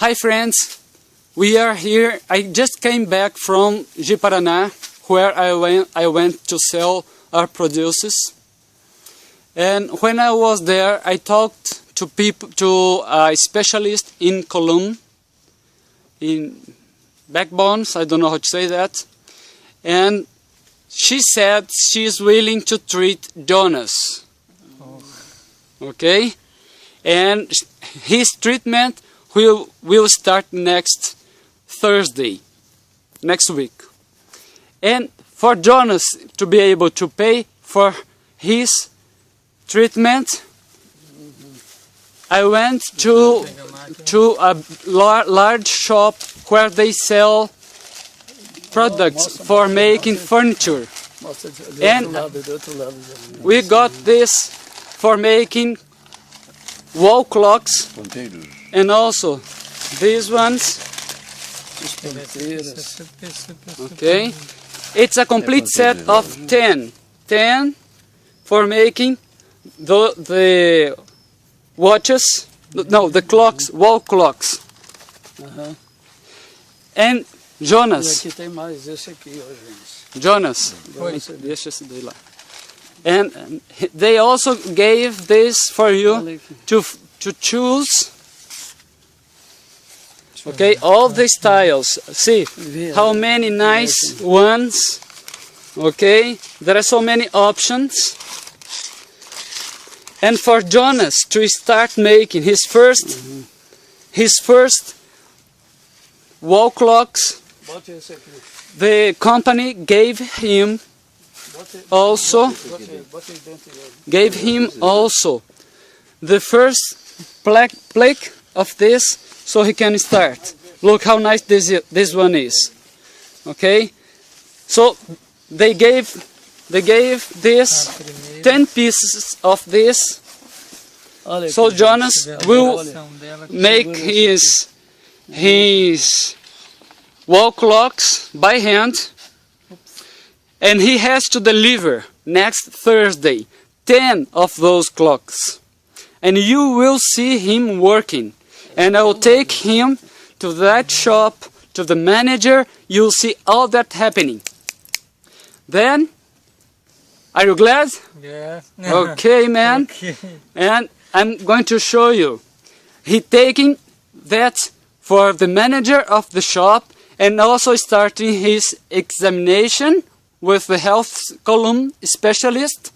Hi friends, we are here. I just came back from Ji-Paraná, where I went to sell our produces. And when I was there, I talked to a specialist in column, in backbones, I don't know how to say that. And she said she's willing to treat Jonas. Okay? And his treatment will start next Thursday, next week. And for Jonas to be able to pay for his treatment, I went to a large shop where they sell products for making furniture. And we got this for making wall clocks, and also these ones. Okay, it's a complete set of 10 for making the watches, no, the clocks, wall clocks. And Jonas, deixa esse daí lá. And they also gave this for you to choose. Okay, all the styles. See how many nice ones. Okay, there are so many options. And for Jonas to start making his first wall clocks, the company gave him also the first plaque of this, so he can start. Look how nice this one is. Okay, so they gave this 10 pieces of this, so Jonas will make his wall clocks by hand, and he has to deliver next Thursday 10 of those clocks, and you will see him working, and I will take him to that shop, to the manager. You'll see all that happening. Then, are you glad? Yeah. Okay, man. Okay. And I'm going to show you. He taking that for the manager of the shop, and also starting his examination with the health column specialist,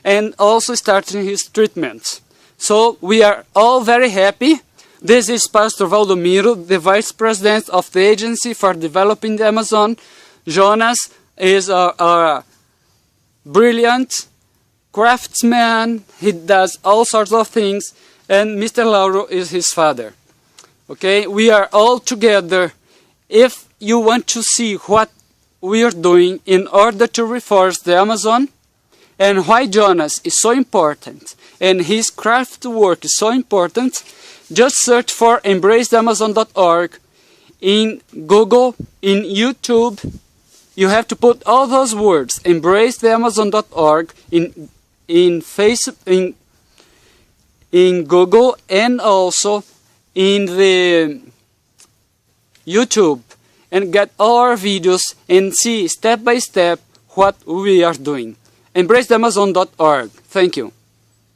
and also starting his treatment. So we are all very happy. This is Pastor Valdomiro, the Vice President of the Agency for Developing the Amazon. Jonas is a brilliant craftsman. He does all sorts of things. And Mr. Lauro is his father. Okay, we are all together. If you want to see what we are doing in order to reinforce the Amazon, and why Jonas is so important, and his craft work is so important, just search for embracetheamazon.org in Google, in YouTube. You have to put all those words, embracetheamazon.org, in Facebook, in Google, and also in the YouTube, and get all our videos and see step by step what we are doing. embracetheamazon.org. Thank you.